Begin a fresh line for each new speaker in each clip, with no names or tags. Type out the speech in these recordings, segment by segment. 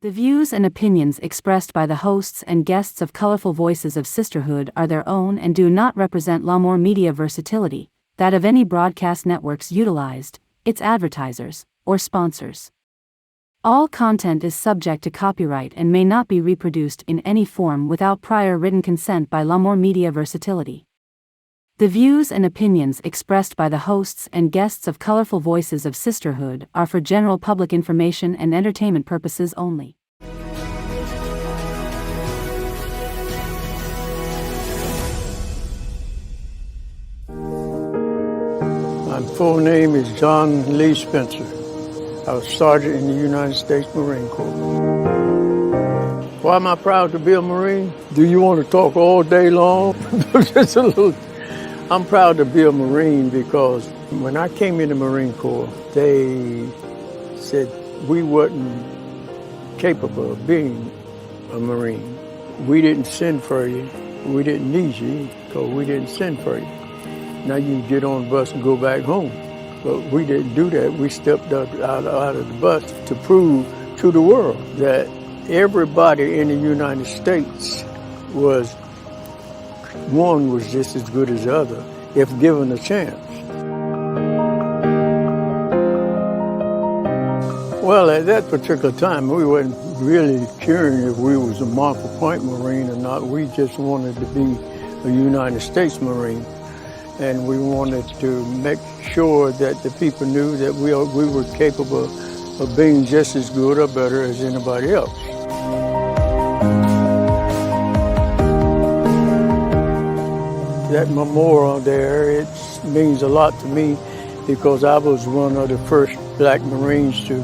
The views and opinions expressed by the hosts and guests of Colorful Voices of Sisterhood are their own and do not represent Lamar Media Versatility, that of any broadcast networks utilized, its advertisers, or sponsors. All content is subject to copyright and may not be reproduced in any form without prior written consent by Lamar Media Versatility. The views and opinions expressed by the hosts and guests of Colorful Voices of Sisterhood are for general public information and entertainment purposes only.
My full name is John Lee Spencer. I was Sergeant in the United States Marine Corps. Why am I proud to be a Marine? Do you want to talk all day long? Just a little. I'm proud to be a Marine because when I came in the Marine Corps, they said we wasn't capable of being a Marine. We didn't send for you. We didn't need you because we didn't send for you. Now you can get on the bus and go back home. But we didn't do that. We stepped out of the bus to prove to the world that everybody in the United States was just as good as the other if given a chance. Well, at that particular time, we weren't really caring if we was a Montford Point Marine or not. We just wanted to be a United States Marine. And we wanted to make sure that the people knew that we were capable of being just as good or better as anybody else. That memorial there, it means a lot to me because I was one of the first black Marines to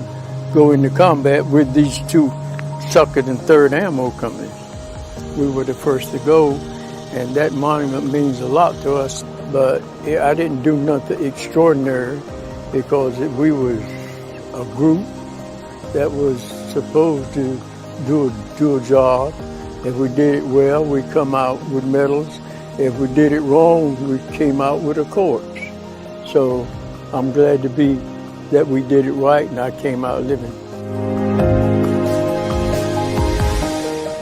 go into combat with these two 2nd and 3rd Ammo companies. We were the first to go, and that monument means a lot to us. But I didn't do nothing extraordinary because we was a group that was supposed to do a job. If we did it well, we come out with medals. If we did it wrong, we came out with a corpse. So I'm glad to be that we did it right and I came out living.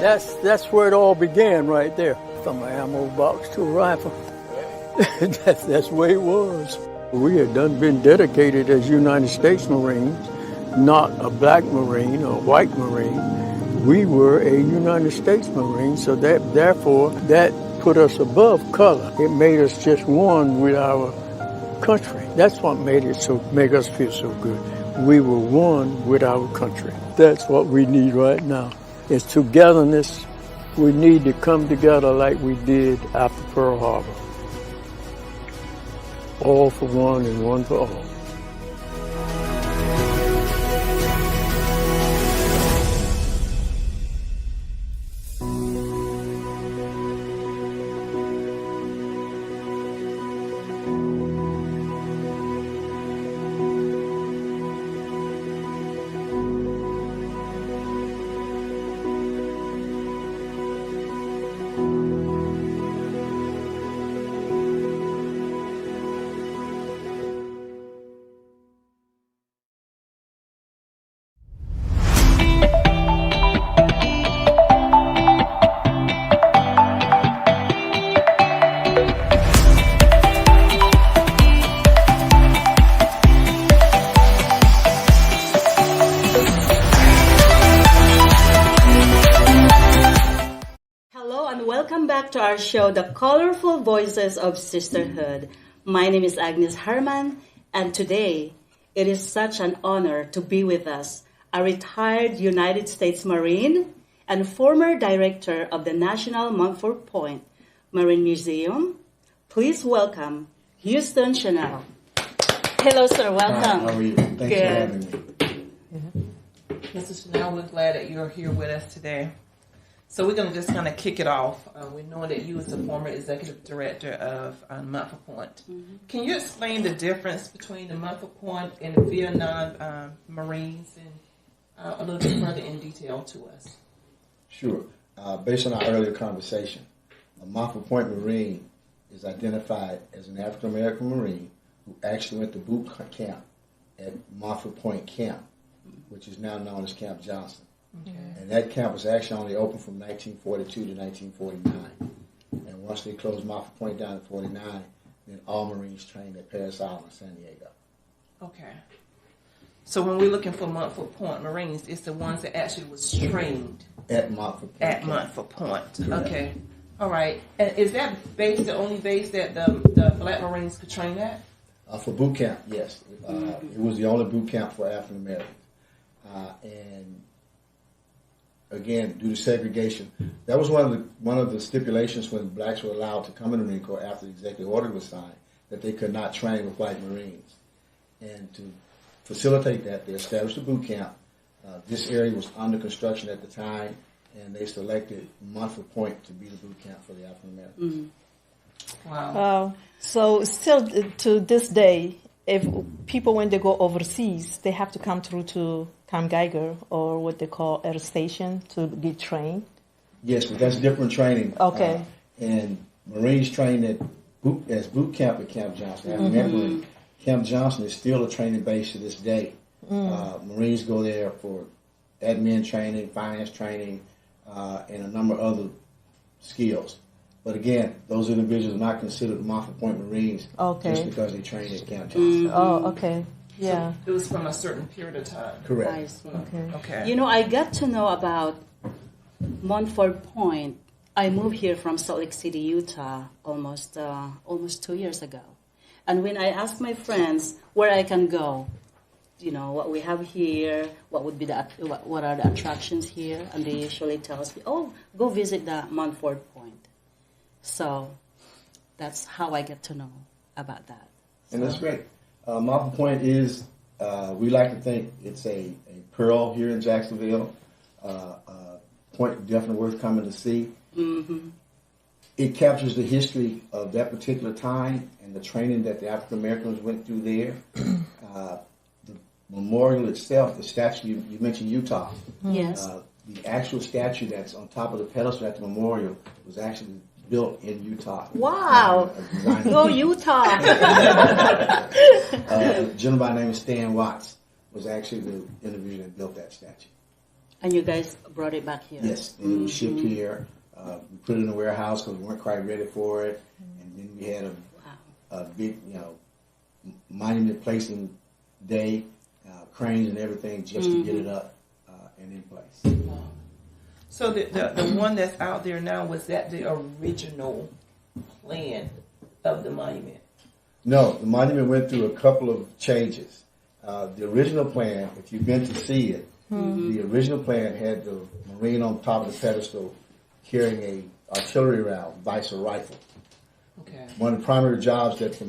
That's where it all began right there. From an ammo box to a rifle. That's the way it was. We had been dedicated as United States Marines, not a black Marine or a white Marine. We were a United States Marine, so therefore that put us above color. It made us just one with our country. That's what make us feel so good. We were one with our country. That's what we need right now. It's togetherness. We need to come together like we did after Pearl Harbor. All for one and one for all.
To our show, The Colorful Voices of Sisterhood. My name is Agnes Herman, and today it is such an honor to be with us, a retired United States Marine and former director of the National Montford Point Marine Museum. Please welcome Houston Shinal. Hello, sir. Welcome.
Hi, how are you? Thanks for having me.
Mr. Shinal, we're glad that you're here with us today. So we're going to just kind of kick it off. We know that you was the former executive director of Montford Point. Mm-hmm. Can you explain the difference between the Montford Point and the Vietnam Marines and a little bit further in detail to us?
Sure. Based on our earlier conversation, a Montford Point Marine is identified as an African American Marine who actually went to boot camp at Montford Point Camp, which is now known as Camp Johnson.
Okay.
And that camp was actually only open from 1942 to 1949. And once they closed Montford Point down in 49, then all Marines trained at Paris Island, San Diego.
Okay. So when we're looking for Montford Point Marines, it's the ones that actually was trained
At Montford Point.
at Montford Point. Okay. All right. And is that base the only base that the Black Marines could train at?
For boot camp, yes. It was the only boot camp for African Americans. And again, due to segregation, that was one of the stipulations when blacks were allowed to come in the Marine Corps after the executive order was signed, that they could not train with white Marines. And to facilitate that, they established a boot camp. This area was under construction at the time, and they selected Montford Point to be the boot camp for the African Americans.
Wow.
So still to this day, if people, when they go overseas, they have to come through to Camp Geiger or what they call Air Station to get trained?
Yes, but that's different training.
Okay.
And Marines trained at boot camp at Camp Johnson. African-American Camp Johnson is still a training base to this day. Marines go there for admin training, finance training, and a number of other skills. But again, those individuals are not considered Montford Point Marines just because they trained at Camp Johnson.
Oh, okay. Yeah.
So it was from a certain period of time.
Correct.
I see.
Okay.
You know, I got to know about Montford Point. I moved here from Salt Lake City, Utah, almost 2 years ago. And when I asked my friends where I can go, you know, what we have here, what would be what are the attractions here, and they usually tell us, oh, go visit the Montford Point. So that's how I get to know about that.
And that's great. Montford Point is, we like to think it's a pearl here in Jacksonville. Point definitely worth coming to see.
Mm-hmm.
It captures the history of that particular time and the training that the African Americans went through there. The memorial itself, the statue, you mentioned Utah.
Yes.
The actual statue that's on top of the pedestal at the memorial was actually built in Utah.
Wow. Go Utah.
A gentleman by the name of Stan Watts was actually the individual that built that statue.
And you guys brought it back here?
Yes, and it was shipped here. We put it in a warehouse because we weren't quite ready for it. And then we had a big, monument placing day, cranes and everything just to get it up and in place.
So the one that's out there now, was that the original plan of the monument?
No, the monument went through a couple of changes. The original plan, if you've been to see it, the original plan had the Marine on top of the pedestal carrying a artillery round, vice a rifle.
Okay.
One of the primary jobs that the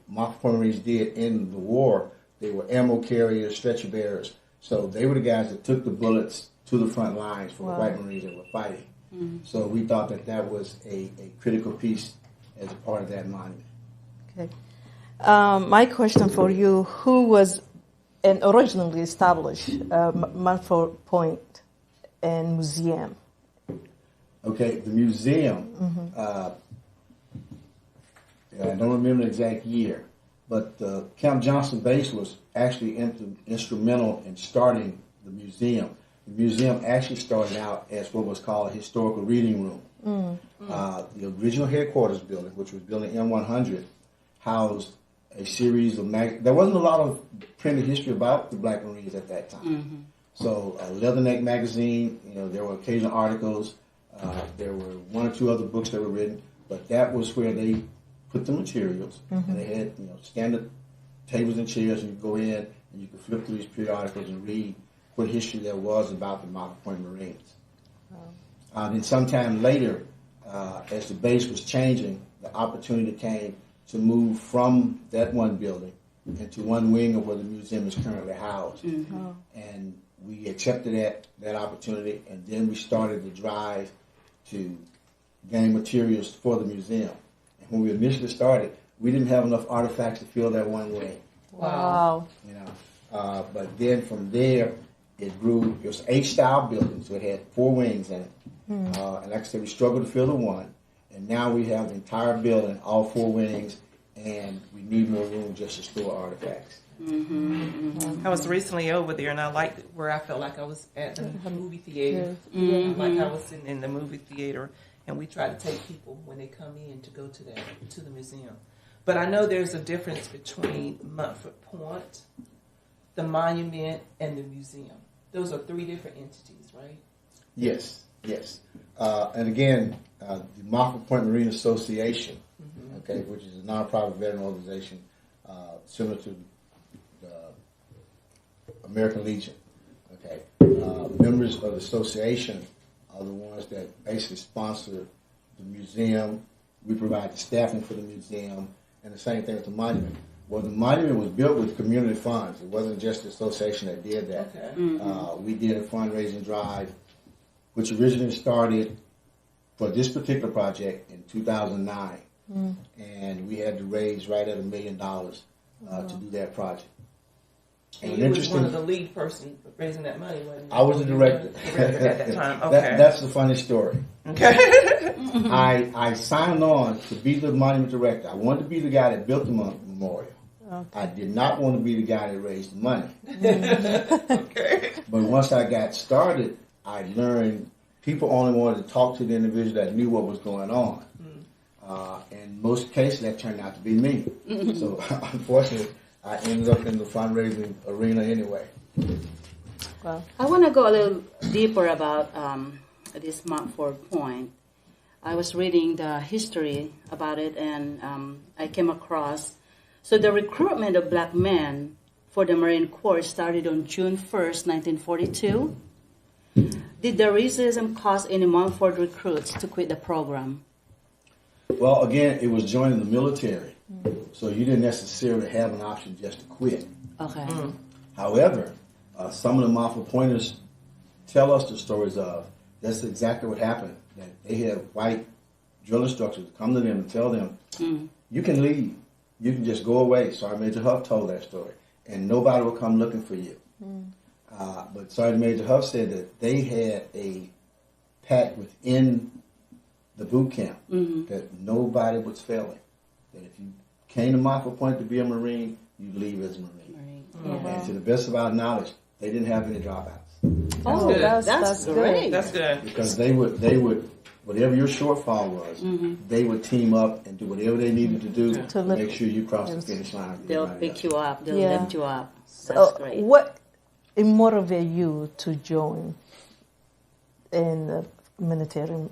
Montford Point Marines did in the war, they were ammo carriers, stretcher bearers. So they were the guys that took the bullets to the front lines for the white Marines that were fighting. So we thought that was a critical piece as a part of that monument.
Okay. My question for you, who was originally established Montford Point and Museum?
Okay, the museum, I don't remember the exact year, but Camp Johnson Base was actually instrumental in starting the museum. The museum actually started out as what was called a historical reading room. The original headquarters building, which was building M100, housed a series of there wasn't a lot of printed history about the Black Marines at that time. So Leatherneck magazine, there were occasional articles. There were one or two other books that were written, but that was where they put the materials. And they had standard tables and chairs, and you go in and you could flip through these periodicals and read what history there was about the Montford Point Marines. Then sometime later, as the base was changing, the opportunity came to move from that one building into one wing of where the museum is currently housed. And we accepted that opportunity, and then we started the drive to gain materials for the museum. And when we initially started, we didn't have enough artifacts to fill that one wing.
Wow.
But then from there, it grew. It was H-style building, so it had 4 wings in it. And like I said, we struggled to fill the one. And now we have the entire building, all 4 wings, and we need more room just to store artifacts.
I was recently over there, and I liked it where I felt like I was at the movie theater. Like I was sitting in the movie theater, and we try to take people when they come in to go to the museum. But I know there's a difference between Montford Point, the monument, and the museum. Those are three different entities, right?
Yes. And again, the Montford Point Marine Association, okay, which is a nonprofit veteran organization similar to the American Legion. Okay, members of the association are the ones that basically sponsor the museum. We provide the staffing for the museum, and the same thing with the monument. Well, the monument was built with community funds. It wasn't just the association that did that. Okay. We did a fundraising drive, which originally started for this particular project in 2009. And we had to raise right at $1 million to do that project.
And you was one of the lead person raising that money, wasn't you?
I was the director.
At that time. Okay.
That's the funny story.
Okay.
I signed on to be the monument director. I wanted to be the guy that built the memorial. Okay. I did not want to be the guy that raised the money.
Okay.
But once I got started, I learned people only wanted to talk to the individual that knew what was going on. In most cases, that turned out to be me. So, unfortunately, I ended up in the fundraising arena anyway.
Well, I want to go a little deeper about this Montford Point. I was reading the history about it, and I came across. So the recruitment of black men for the Marine Corps started on June 1st, 1942. Did the racism cause any Montford recruits to quit the program?
Well, again, it was joining the military, so you didn't necessarily have an option just to quit.
Okay.
However, some of the Montford Pointers tell us the stories of that's exactly what happened. That they had white drill instructors come to them and tell them, you can leave. You can just go away. Sergeant Major Huff told that story. And nobody will come looking for you. But Sergeant Major Huff said that they had a pact within the boot camp that nobody was failing. That if you came to Montford Point to be a Marine, you leave as a Marine. And to the best of our knowledge, they didn't have any dropouts.
That's great.
That's good.
Because they would whatever your shortfall was, they would team up and do whatever they needed to do to make sure you cross the finish line.
They'll pick you up. They'll lift you up.
That's great. What motivated you to join in the military?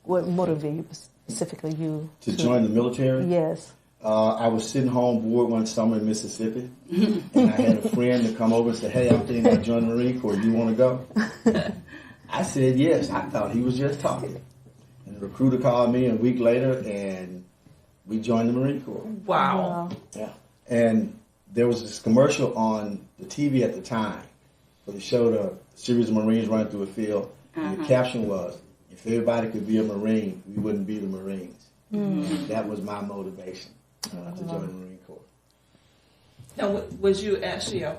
What motivated you specifically to
join the military?
Yes.
I was sitting home bored one summer in Mississippi, and I had a friend to come over and say, "Hey, I'm thinking about joining the Marine Corps. You want to go?" I said yes. I thought he was just talking. And the recruiter called me a week later, and we joined the Marine Corps.
Wow.
Yeah. And there was this commercial on the TV at the time where they showed a series of Marines running through a field, and the caption was, "If everybody could be a Marine, we wouldn't be the Marines." That was my motivation to join the Marine Corps.
Now, was you actually a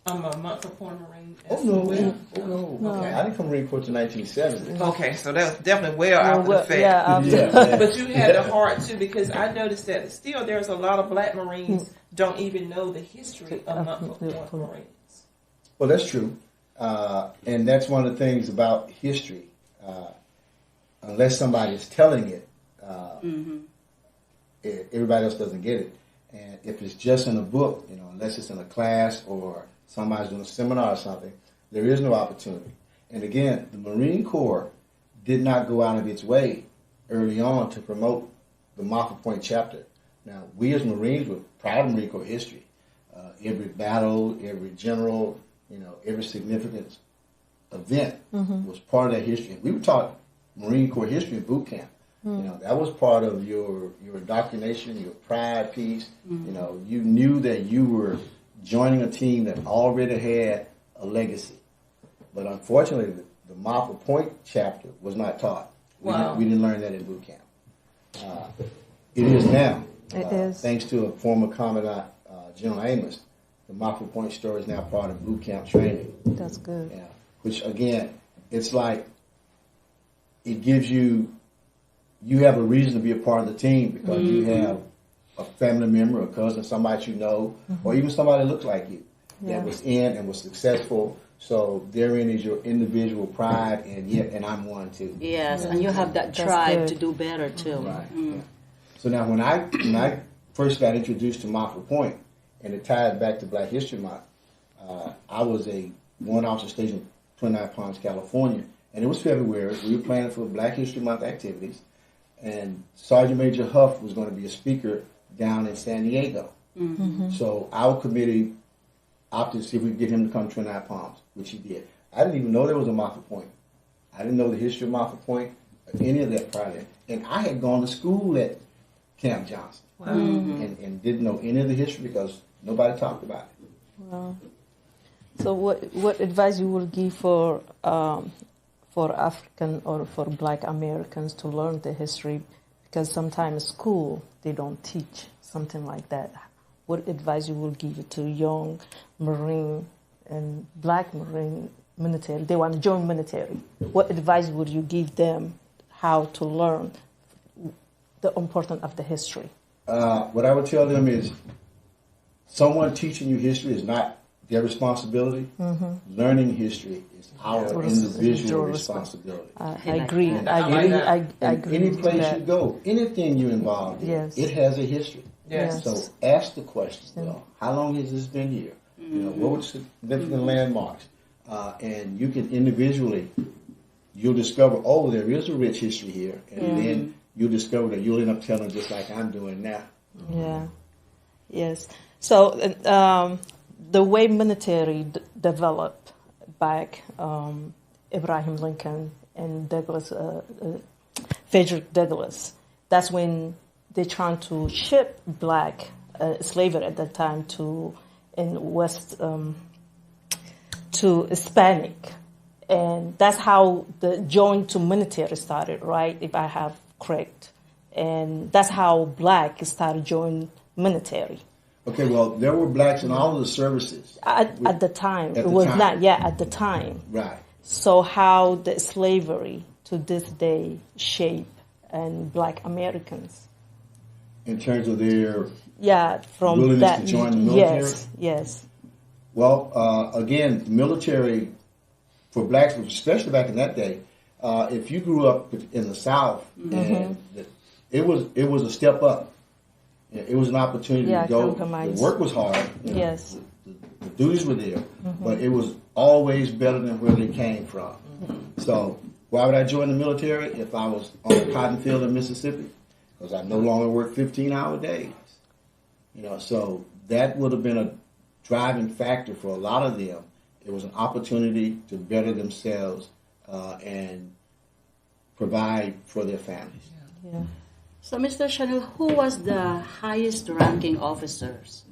Montford Point Marine?
Oh, no. Okay. I didn't come Marine Corps until 1970.
Okay, so that was definitely well after the fact.
Yeah.
But you had the heart, too, because I noticed that still there's a lot of black Marines don't even know the history of Montford Point Marines.
Well, that's true. And that's one of the things about history. Unless somebody is telling it, everybody else doesn't get it. And if it's just in a book, unless it's in a class or somebody's doing a seminar or something, there is no opportunity. And again, the Marine Corps did not go out of its way early on to promote the Montford Point chapter. Now, we as Marines were proud of Marine Corps history. Every battle, every general, every significant event was part of that history. We were taught Marine Corps history in boot camp. That was part of your indoctrination, your pride piece. You knew that you were joining a team that already had a legacy. But unfortunately, the Montford Point chapter was not taught. We didn't learn that in boot camp. It is now.
It is.
Thanks to a former Commandant, General Agnes, the Montford Point story is now part of boot camp training.
That's good.
Yeah. Which, again, it's like it gives you have a reason to be a part of the team because you have a family member, a cousin, somebody you know, or even somebody that looks like you that was in and was successful. So therein is your individual pride, and I'm one too.
Yes, and you have that drive to do better too.
Right. Yeah. So now when I first got introduced to Montford Point, and it ties back to Black History Month, I was a warrant officer stationed in 29 Palms, California, and it was February. We were planning for Black History Month activities, and Sergeant Major Huff was going to be a speaker down in San Diego. So our committee opted to see if we could get him to come to 29 Palms, which he did. I didn't even know there was a Montford Point. I didn't know the history of Montford Point, or any of that prior to that. And I had gone to school at Camp Johnson.
Wow.
And didn't know any of the history because nobody talked about it.
Wow. So what advice you would give for African or for Black Americans to learn the history? Because sometimes school, they don't teach something like that. What advice you will give to young Marine and Black Marine military? They want to join military. What advice would you give them how to learn the importance of the history?
What I would tell them is someone teaching you history is not their responsibility. Learning history is our individual responsibility.
I agree. I agree.
Any place you go, anything you're involved in, it has a history.
Yes.
So ask the questions. How long has this been here? What were the significant landmarks? And you can individually, you'll discover, oh, there is a rich history here. And then you'll discover that you'll end up telling just like I'm doing now.
Yeah. Yes. So the way military developed back, Abraham Lincoln and Douglas, Frederick Douglass, that's when they're trying to ship Black slavery at that time in West to Hispanic. And that's how the join to military started, right? If I have correct. And that's how Black started joining military.
Okay, well, there were Blacks in all of the services.
At the time.
At
It
the
was
time.
not, at the time.
Right.
So how the slavery to this day shape and Black Americans?
In terms of their
From
willingness
that.
to join the military?
Yes.
Well, again, military for Blacks, especially back in that day, if you grew up in the South, and it was a step up. It was an opportunity to go.
Compromise.
The work was hard.
Yes.
The duties were there, but it was always better than where they came from. So why would I join the military if I was on a cotton field in Mississippi? Because I no longer work 15-hour days. So that would have been a driving factor for a lot of them. It was an opportunity to better themselves and provide for their families.
Yeah.
So, Mr. Shinal, who was the highest ranking officers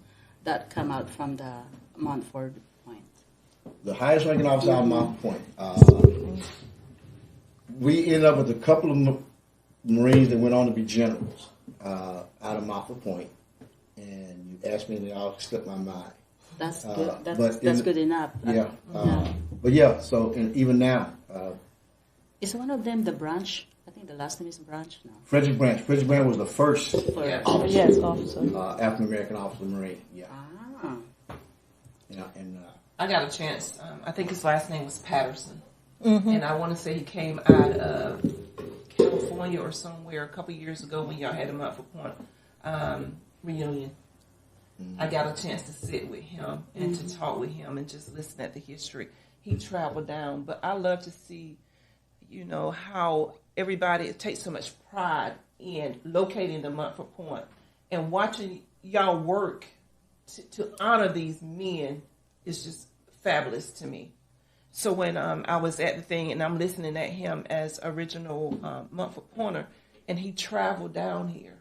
that come out from the Montford Point?
The highest ranking officer out of Montford Point. We ended up with a couple of Marines that went on to be generals out of Montford Point. And you asked me, and it all slipped my mind.
That's good. That's good enough.
Yeah. But so and even now.
Is one of them the Branch? I think the last name is Branch now.
Frederick Branch. Frederick Branch was the first officer.
Yes, officer.
African American officer Marine. Yeah.
Ah.
And
I got a chance. I think his last name was Patterson. And I want to say he came out of California or somewhere a couple years ago when y'all had him up for Point reunion. I got a chance to sit with him and to talk with him and just listen at the history. He traveled down, but I love to see, how everybody takes so much pride in locating the Montford Point and watching y'all work to honor these men is just fabulous to me. So when I was at the thing and I'm listening at him as original Montford Pointer, and he traveled down here,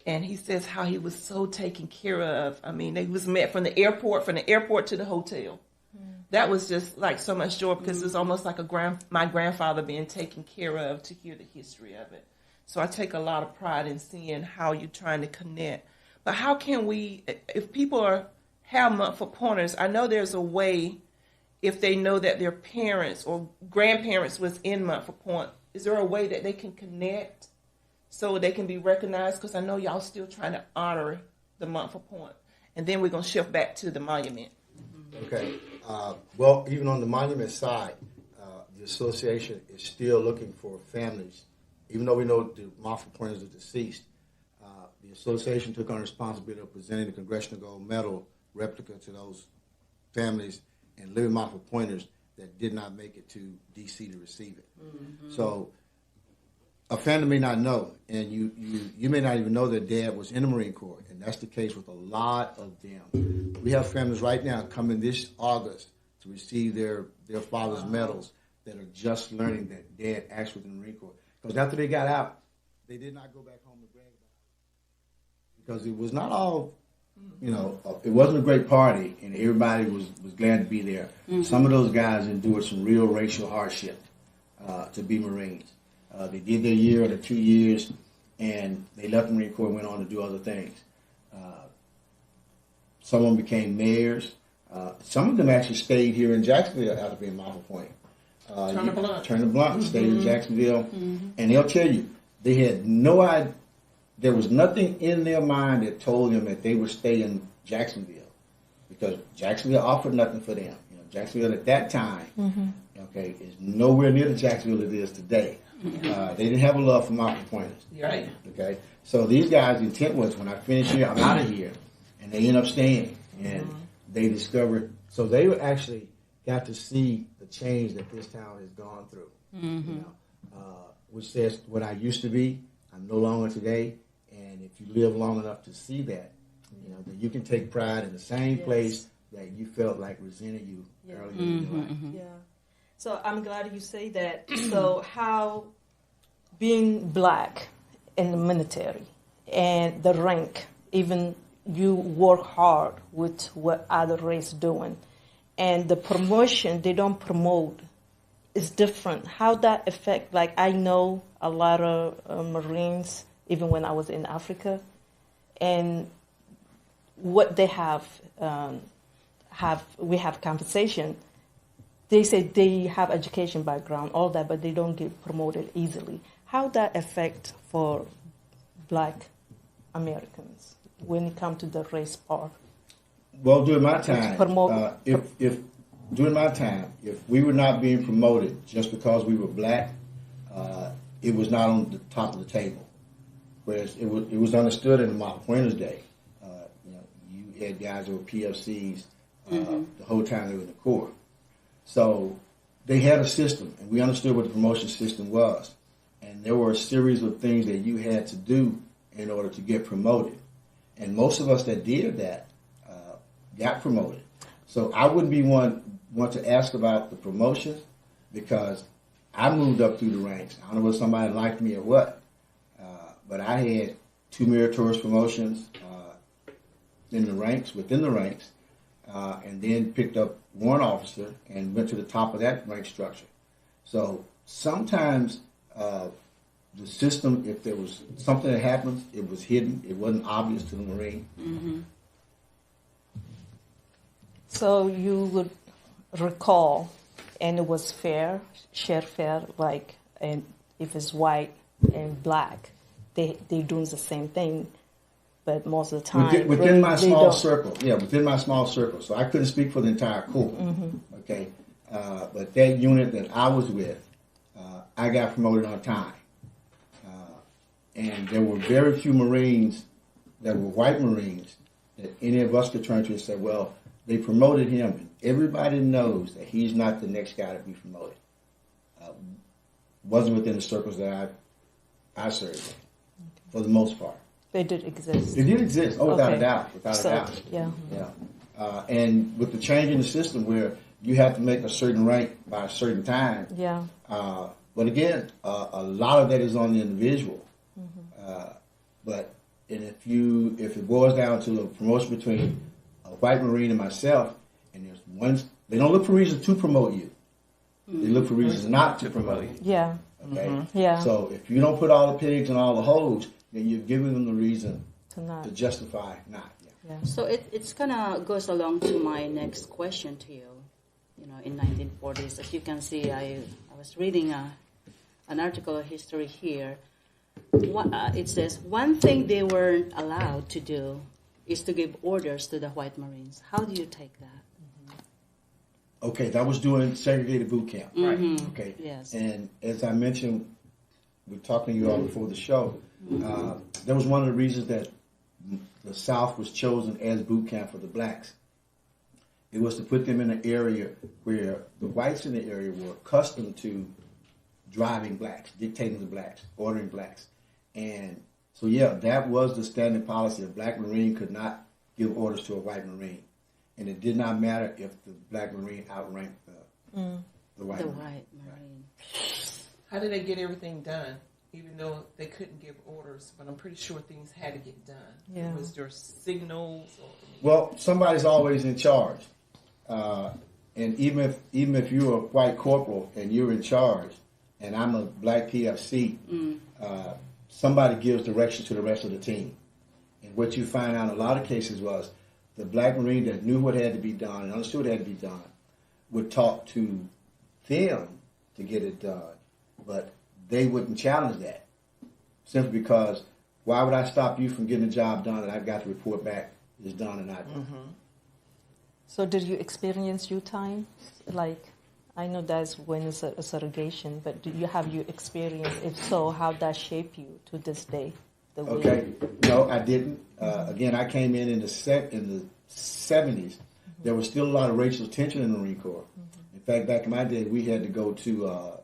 and he says how he was so taken care of. I mean, they was met from the airport to the hotel. That was just like so much joy because it was almost like my grandfather being taken care of to hear the history of it. So I take a lot of pride in seeing how you're trying to connect. But how can we, if people have Montford Pointers, I know there's a way, if they know that their parents or grandparents was in Montford Point, is there a way that they can connect so they can be recognized? Because I know y'all still trying to honor the Montford Point. And then we're going to shift back to the monument.
Okay. Well, even on the monument side, the association is still looking for families. Even though we know the Montford Pointers are deceased, the association took on responsibility of presenting the Congressional Gold Medal replica to those families and living Montford Pointers that did not make it to D.C. to receive it. Mm-hmm. So a family may not know, and you may not even know their dad was in the Marine Corps, and that's the case with a lot of them. We have families right now coming this August to receive their father's medals that are just learning that dad actually was in the Marine Corps. Because after they got out, they did not go back home and brag about it. Because it was not all, it wasn't a great party, and everybody was glad to be there. Mm-hmm. Some of those guys endured some real racial hardship to be Marines. They did their year or their 2 years, and they left the Marine Corps and went on to do other things. Some of them became mayors. Some of them actually stayed here in Jacksonville after being Montford Point. Turner Blunt stayed in Jacksonville, and they'll tell you they had no idea. There was nothing in their mind that told them that they would stay in Jacksonville, because Jacksonville offered nothing for them. Jacksonville at that time, is nowhere near the Jacksonville it is today. They didn't have a love for Montford Pointers.
Right.
Okay. So these guys' intent was, when I finish here, I'm out of here, and they end up staying, and they discovered. So they actually got to see the change that this town has gone through. Which says, what I used to be, I'm no longer today. And if you live long enough to see that, then you can take pride in the same place that you felt like resented you earlier in your life.
Yeah. So I'm glad you say that. So how being black in the military and the rank, even you work hard with what other race doing, and the promotion they don't promote is different. How that affect? Like, I know a lot of Marines, even when I was in Africa, and what they have we have conversation. They say they have education background, all that, but they don't get promoted easily. How that affect for black Americans when it comes to the race part?
Well, during my time, if we were not being promoted just because we were black, it was not on the top of the table. Whereas it was understood in the Montford Pointers day. You had guys who were PFCs the whole time they were in the Corps. So they had a system, and we understood what the promotion system was. And there were a series of things that you had to do in order to get promoted. And most of us that did that got promoted. So I wouldn't be one to ask about the promotions, because I moved up through the ranks. I don't know whether somebody liked me or what, but I had 2 meritorious promotions within the ranks, and then picked up warrant officer and went to the top of that rank structure. So sometimes the system, if there was something that happened, it was hidden. It wasn't obvious to the Marine.
Mm-hmm. So you would recall, and it was fair, shared fair, like, and if it's white and black, they doing the same thing. But most of the time,
within my small circle, so I couldn't speak for the entire Corps, okay? But that unit that I was with, I got promoted on time. And there were very few Marines that were white Marines that any of us could turn to and say, well, they promoted him, and everybody knows that he's not the next guy to be promoted. Wasn't within the circles that I served in, for the most part.
They did exist.
They did exist. Oh, without a doubt. Without a doubt.
Yeah.
Yeah. And with the change in the system where you have to make a certain rank by a certain time.
Yeah.
But again, a lot of that is on the individual. But if it boils down to a promotion between a white Marine and myself, and there's one, they don't look for reasons to promote you. They look for reasons not to promote you.
Yeah.
Okay.
Yeah.
So if you don't put all the pigs in all the holes, then you're giving them the reason to justify not.
Yeah.
So it's kind of goes along to my next question to you. In 1940s, as you can see, I was reading an article of history here. it says, one thing they weren't allowed to do is to give orders to the white Marines. How do you take that?
Okay, that was during segregated boot camp.
Right.
Okay.
Yes.
And as I mentioned, we're talking to you all before the show, that was one of the reasons that the South was chosen as boot camp for the blacks. It was to put them in an area where the whites in the area were accustomed to driving blacks, dictating the blacks, ordering blacks. And so, yeah, that was the standing policy. A black Marine could not give orders to a white Marine. And it did not matter if the black Marine outranked the white Marine.
White Marine.
How did they get everything done? Even though they couldn't give orders, but I'm pretty sure things had to get done.
Yeah.
Was there signals?
Well, somebody's always in charge. And even if you're a white corporal and you're in charge, and I'm a black PFC, somebody gives direction to the rest of the team. And what you find out in a lot of cases was the black Marine that knew what had to be done and understood what had to be done would talk to them to get it done. But they wouldn't challenge that simply because why would I stop you from getting the job done and I've got to report back it's done or not done?
So did you experience your time? Like, I know that's when it's a segregation, but have you experienced? If so, how that shape you to this day?
Okay, no, I didn't. Again, I came in the 70s. There was still a lot of racial tension in the Marine Corps. In fact, back in my day, we had to go to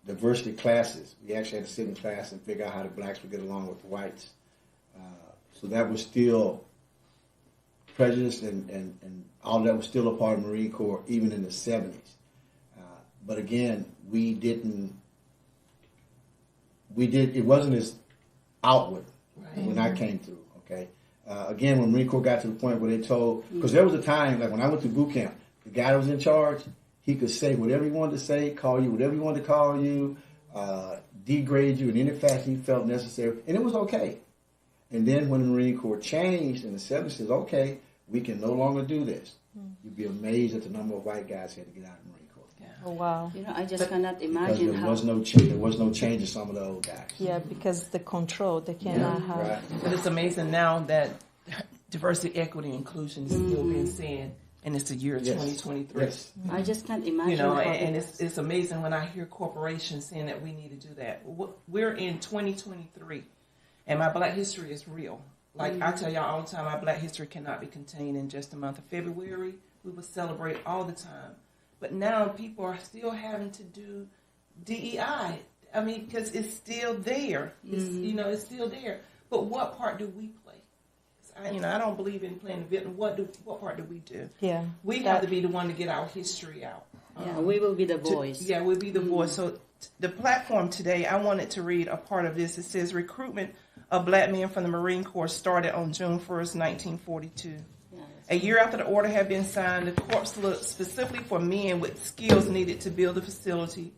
diversity classes. We actually had to sit in class and figure out how the blacks would get along with the whites. So that was still prejudice and all that was still a part of the Marine Corps, even in the 70s. But again, it wasn't as outward when I came through, okay? Again, when Marine Corps got to the point where they told, because there was a time, like when I went to boot camp, the guy that was in charge, he could say whatever he wanted to say, call you whatever he wanted to call you, degrade you in any fashion he felt necessary, and it was okay. And then when the Marine Corps changed in the 70s, says, okay, we can no longer do this. You'd be amazed at the number of white guys who had to get out of the Marine Corps.
Yeah.
Oh, wow.
You know, I just cannot
Because
imagine
there
how.
was no change in some of the old guys.
Yeah, because the control, they cannot have.
Right.
But it's amazing now that diversity, equity, inclusion is still being said, and it's the year 2023.
Yes.
I just can't imagine.
You know,
how
and it's amazing when I hear corporations saying that we need to do that. We're in 2023, and my Black history is real. Like I tell y'all all the time, my Black history cannot be contained in just the month of February. We will celebrate all the time. But now people are still having to do DEI. I mean, because it's still there. It's, it's still there. But what part do we play? I don't believe in playing the victim. What part do we do?
Yeah.
We have to be the one to get our history out.
Yeah, we will be the voice.
We'll be the voice. So the platform today, I wanted to read a part of this. It says, recruitment of black men from the Marine Corps started on June 1st, 1942. A year after the order had been signed, the Corps looked specifically for men with skills needed to build a facility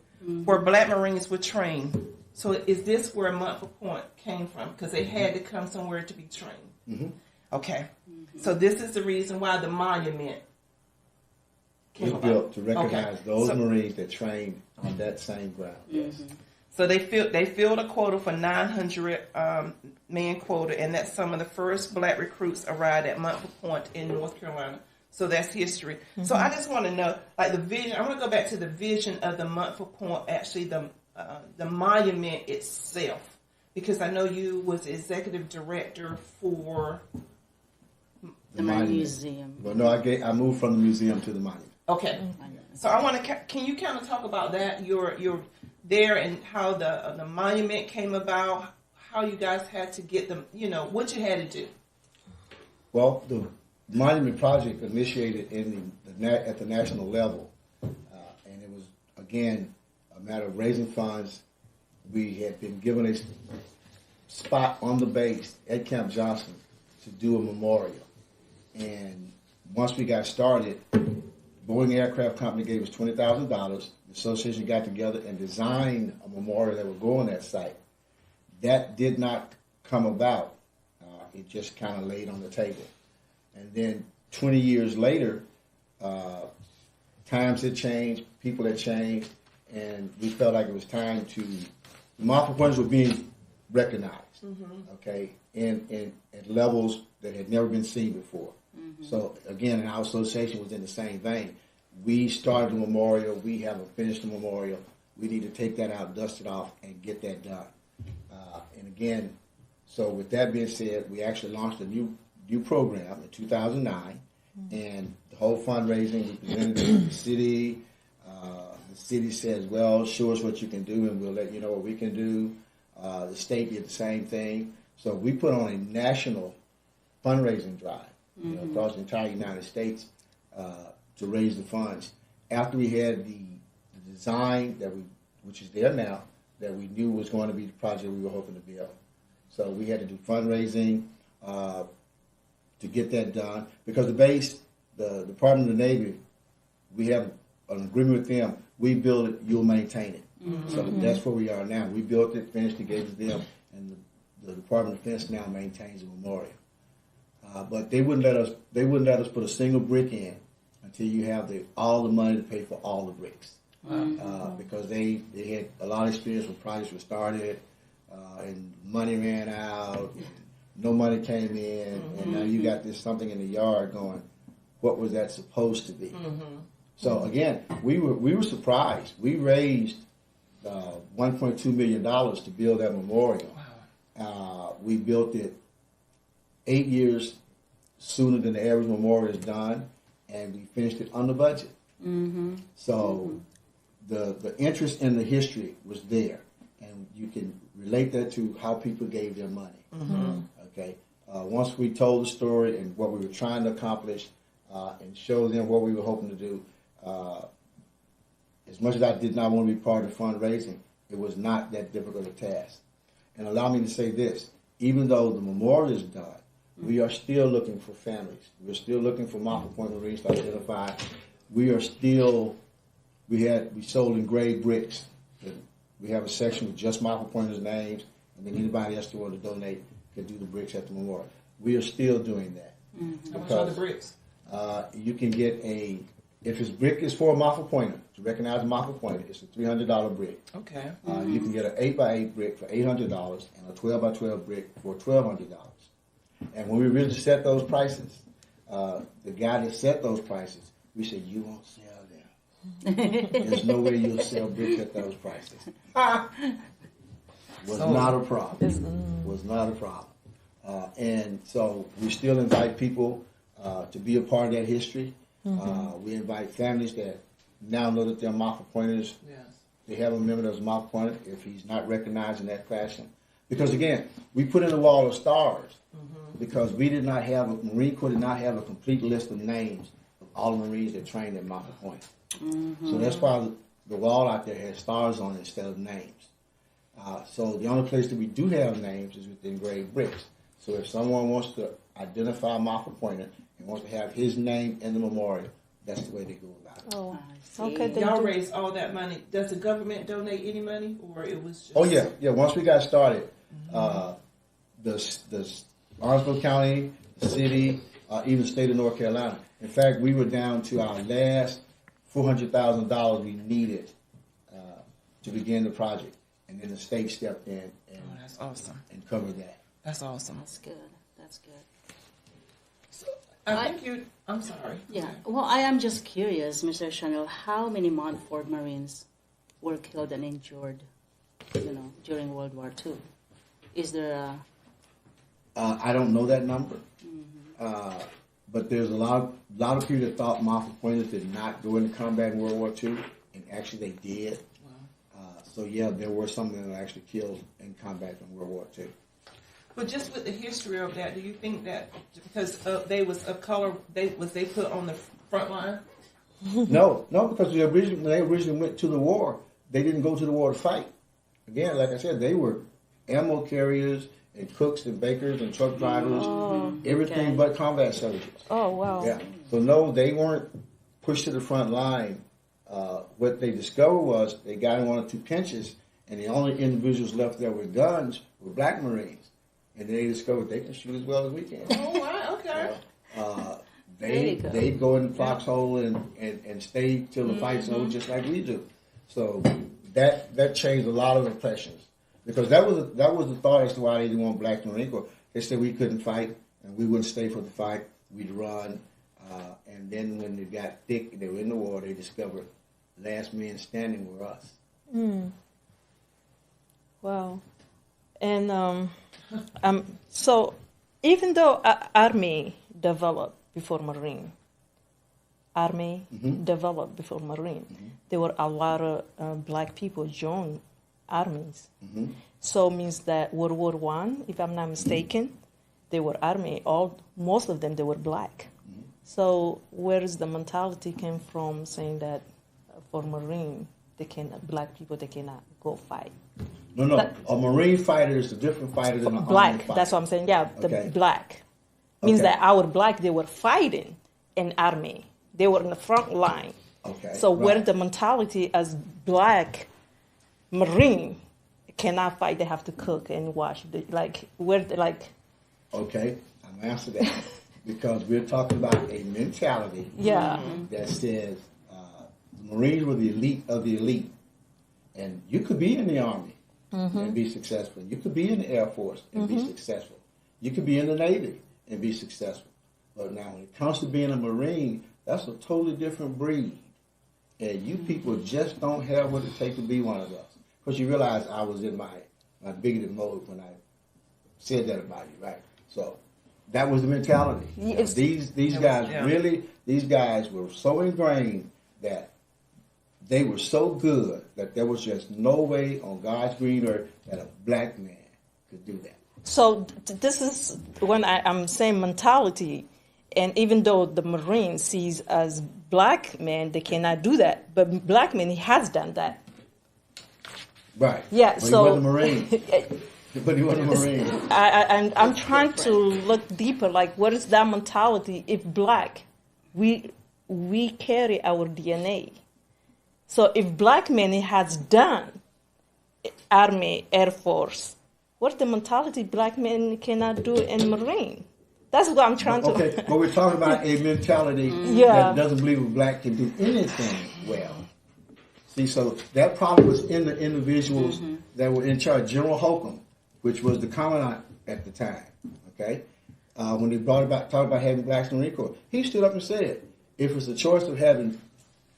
where black Marines were trained. So is this where Montford Point came from? Because they had to come somewhere to be trained. Okay. So this is the reason why the monument came
was built to recognize those
So-
Marines that trained on that same ground. Yes.
So they filled a quota for 900 man quota, and that's some of the first black recruits arrived at Montford Point in North Carolina. So that's history. So I just want to know, like the vision. I want to go back to the vision of the Montford Point, actually the monument itself, because I know you was executive director for
The museum.
Well, no, I moved from the museum to the monument.
Okay. So I want to. Can you kind of talk about that? Your there and how the monument came about, how you guys had to get them, what you had to do.
Well, the monument project initiated at the national level, and it was, again, a matter of raising funds. We had been given a spot on the base at Camp Johnson to do a memorial. And once we got started, Boeing Aircraft Company gave us $20,000. The association got together and designed a memorial that would go on that site. That did not come about. It just kind of laid on the table. And then 20 years later, times had changed, people had changed, and we felt like it was time to. The Montford Pointers were being recognized, okay, in at levels that had never been seen before. So again, our association was in the same vein. We started the memorial. We haven't finished the memorial. We need to take that out, dust it off, and get that done. And again, so with that being said, we actually launched a new program in 2009, and the whole fundraising, we presented it to the city. The city says, well, show us what you can do, and we'll let you know what we can do. The state did the same thing. So we put on a national fundraising drive across the entire United States to raise the funds. After we had the design which is there now, that we knew was going to be the project we were hoping to build. So we had to do fundraising to get that done, because the Department of the Navy, we have an agreement with them. We build it, you'll maintain it. So that's where we are now. We built it, finished it, gave it to them, and the Department of Defense now maintains the memorial. But they wouldn't let us. They wouldn't let us put a single brick in until you have all the money to pay for all the bricks. Because they had a lot of experience when projects were started, and money ran out, and no money came in, and now you got this something in the yard going, what was that supposed to be? So again, we were surprised. We raised $1.2 million to build that memorial. We built it 8 years sooner than the average memorial is done, and we finished it on the budget. So the interest in the history was there, and you can relate that to how people gave their money. Okay, once we told the story and what we were trying to accomplish, and show them what we were hoping to do, as much as I did not want to be part of fundraising, it was not that difficult a task. And allow me to say this: even though the memorial is done, we are still looking for families. We're still looking for Montford Point Marines to identify. We sold engraved bricks. We have a section with just Montford Pointers' names, and then anybody else who want to donate can do the bricks at the memorial. We are still doing that.
How much are the bricks?
You can get if his brick is for a Montford Pointer, to recognize a Montford Pointer, it's a $300 brick.
Okay.
You can get an 8x8 brick for $800 and a 12x12 brick for $1,200. And when we really set those prices, the guy that set those prices, we said, you won't sell them. There's no way you'll sell bricks at those prices. Not a problem. Was not a problem. And so we still invite people to be a part of that history. We invite families that now know that they're Montford Pointers.
Yes.
They have a member that's a Montford Pointer if he's not recognized in that fashion. Because again, we put in a wall of stars because Marine Corps did not have a complete list of names of all the Marines that trained at Montford Point. So that's why the wall out there has stars on it instead of names. So the only place that we do have names is with the engraved bricks. So if someone wants to identify a Montford Pointer and wants to have his name in the memorial, that's the way they go about it.
Oh,
okay.
Y'all raised all that money. Does the government donate any money, or it was just?
Oh yeah. Once we got started, the Armstrong County, the city, even the state of North Carolina. In fact, we were down to our last $400,000 we needed to begin the project, and then the state stepped in and
that's awesome.
and covered that.
That's awesome.
That's good. That's good.
So, I think you. I'm sorry.
Yeah.
Okay.
Well, I am just curious, Mr. Shinal, how many Montford Marines were killed and injured, during World War II? Is there a...
I don't know that number, but there's a lot of people that thought Montford Pointers did not go into combat in World War II, and actually they did. Wow. So yeah, there were some that were actually killed in combat in World War II.
But just with the history of that, do you think that because they was of color, they put on the front line?
No, because when they originally went to the war, they didn't go to the war to fight. Again, like I said, they were ammo carriers and cooks and bakers and truck drivers, everything but combat soldiers.
Oh, wow.
Yeah. So no, they weren't pushed to the front line. What they discovered was they got in 1 or 2 pinches, and the only individuals left there with guns were black Marines. And they discovered they can shoot as well as we can.
Oh, wow, okay.
They go in the foxhole and stay till the fight's over, just like we do. So that changed a lot of impressions. Because that was the thought as to why they didn't want blacks in the Marine Corps. They said we couldn't fight, and we wouldn't stay for the fight. We'd run, and then when they got thick, they were in the war. They discovered last men standing were us.
Wow. And so even though Army developed before Marine, developed before Marine, there were a lot of black people joined armies. So it means that World War I, if I'm not mistaken, they were Army. Most of them, they were black. So where is the mentality came from saying that for Marine, black people, they cannot go fight?
No. A Marine fighter is a different fighter than an
black.
Army fighter.
That's what I'm saying. Yeah,
Okay.
the black means
Okay.
that our black, they were fighting in Army. They were in the front line.
Okay.
So where
right.
the mentality as black Marine cannot fight, they have to cook and wash.
Okay, I'm gonna answer that because we're talking about a mentality that says the Marines were the elite of the elite, and you could be in the Army and be successful. You could be in the Air Force and be successful. You could be in the Navy and be successful. But now, when it comes to being a Marine, that's a totally different breed, and you people just don't have what it takes to be one of us. Because you realize I was in my bigoted mode when I said that about you, right? So that was the mentality.
Yes.
These guys really, these guys were so ingrained that they were so good that there was just no way on God's green earth that a black man could do that.
So this is when I'm saying mentality, and even though the Marine sees as black men, they cannot do that. But black men, he has done that.
Right.
Yeah.
But
So
he wasn't a Marine. But he wasn't a Marine.
I'm trying to look deeper. Like, what is that mentality? If black, we carry our DNA. So if black men has done Army, Air Force, what's the mentality black men cannot do in Marine? That's what I'm trying to.
Okay, but we're talking about a mentality that doesn't believe a black can do anything well. See, so that problem was in the individuals that were in charge. General Holcomb, which was the commandant at the time, okay, when they talked about having blacks in the Marine Corps, he stood up and said, if it's a choice of having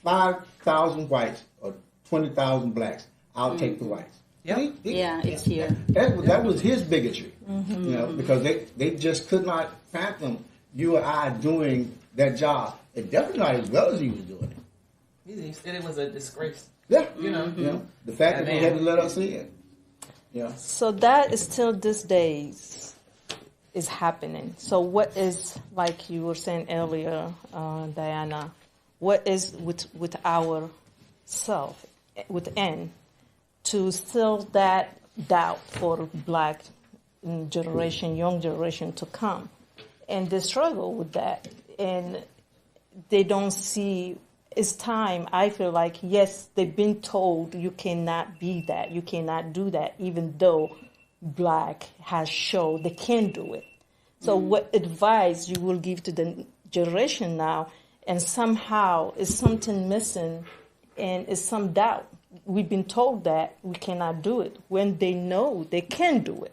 5,000 whites or 20,000 blacks, I'll take the whites.
Yep.
It's here.
That was his bigotry, you know, because they just could not fathom you or I doing that job, and definitely not as well as he was doing it.
He said it was a disgrace.
Yeah,
You know.
The fact that they had to let us in. Yeah.
So that is still these days is happening. So what is, like you were saying earlier, Diana, what is with our self, within, to still that doubt for black generation, young generation to come, and they struggle with that, and they don't see. It's time. I feel like, yes, they've been told you cannot be that, you cannot do that, even though black has shown they can do it. So what advice you will give to the generation now, and somehow is something missing and is some doubt. We've been told that we cannot do it when they know they can do it.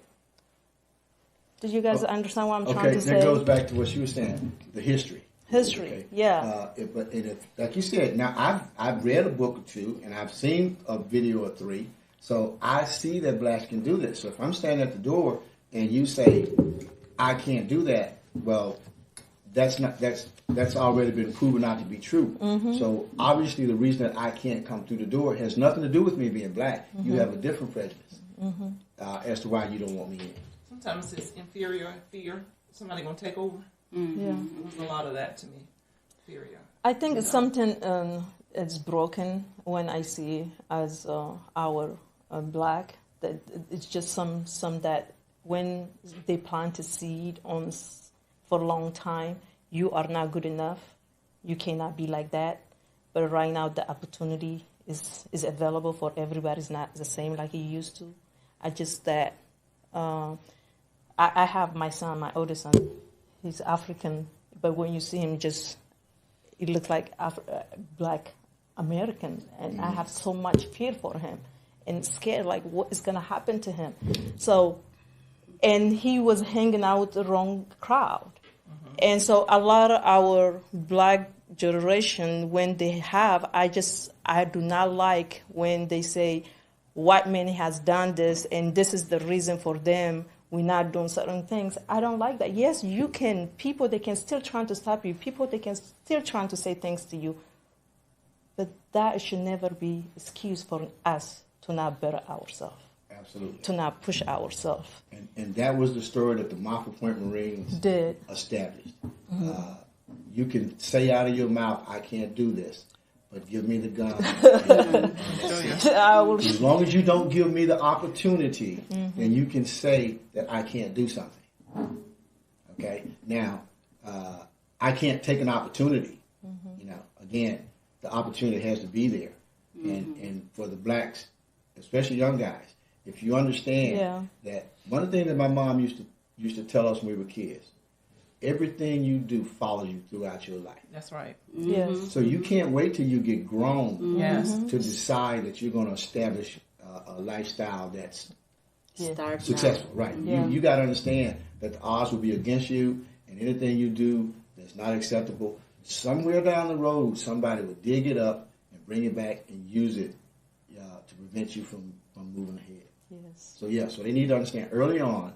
Did you guys understand what I'm trying to say?
Okay, that goes back to what you were saying, the history.
History,
Okay.
yeah.
But like you said, now I've read a book or two, and I've seen a video or three, so I see that blacks can do this. So if I'm standing at the door and you say I can't do that, well, that's already been proven not to be true. So obviously, the reason that I can't come through the door has nothing to do with me being black. You have a different prejudice as to why you don't want me in.
Sometimes it's inferior fear. Somebody gonna take over.
Yeah.
There's a lot of that to me. Inferior.
I think it's something it's broken when I see as our black, that it's just some that when they plant a seed for a long time, you are not good enough, you cannot be like that. But right now the opportunity is available for everybody. It's not the same like it used to. I just that I have my son, my oldest son. He's African, but when you see him, he looks like Black American, and I have so much fear for him. and scared, like what is going to happen to him. So, and he was hanging out with the wrong crowd. And so a lot of our black generation, when they have, I do not like when they say white man has done this and this is the reason for them, we're not doing certain things. I don't like that. Yes, you can, people, they can still try to stop you. People, they can still try to say things to you. But that should never be excuse for us to not better ourselves.
Absolutely.
To not push ourselves.
And that was the story that the Montford Point Marines
did
established. You can say out of your mouth, I can't do this, but give me the gun. As long as you don't give me the opportunity, then you can say that I can't do something. Okay? Now, I can't take an opportunity. You know, again, the opportunity has to be there. And for the blacks, especially young guys, if you understand that one of the things that my mom used to tell us when we were kids, everything you do follows you throughout your life.
That's right.
Yes.
So you can't wait till you get grown
Yes.
to decide that you're going to establish a lifestyle that's
Start
successful.
now.
Right.
Yeah.
You got to understand that the odds will be against you, and anything you do that's not acceptable, somewhere down the road, somebody will dig it up and bring it back and use it to prevent you from moving ahead.
Yes.
So they need to understand early on,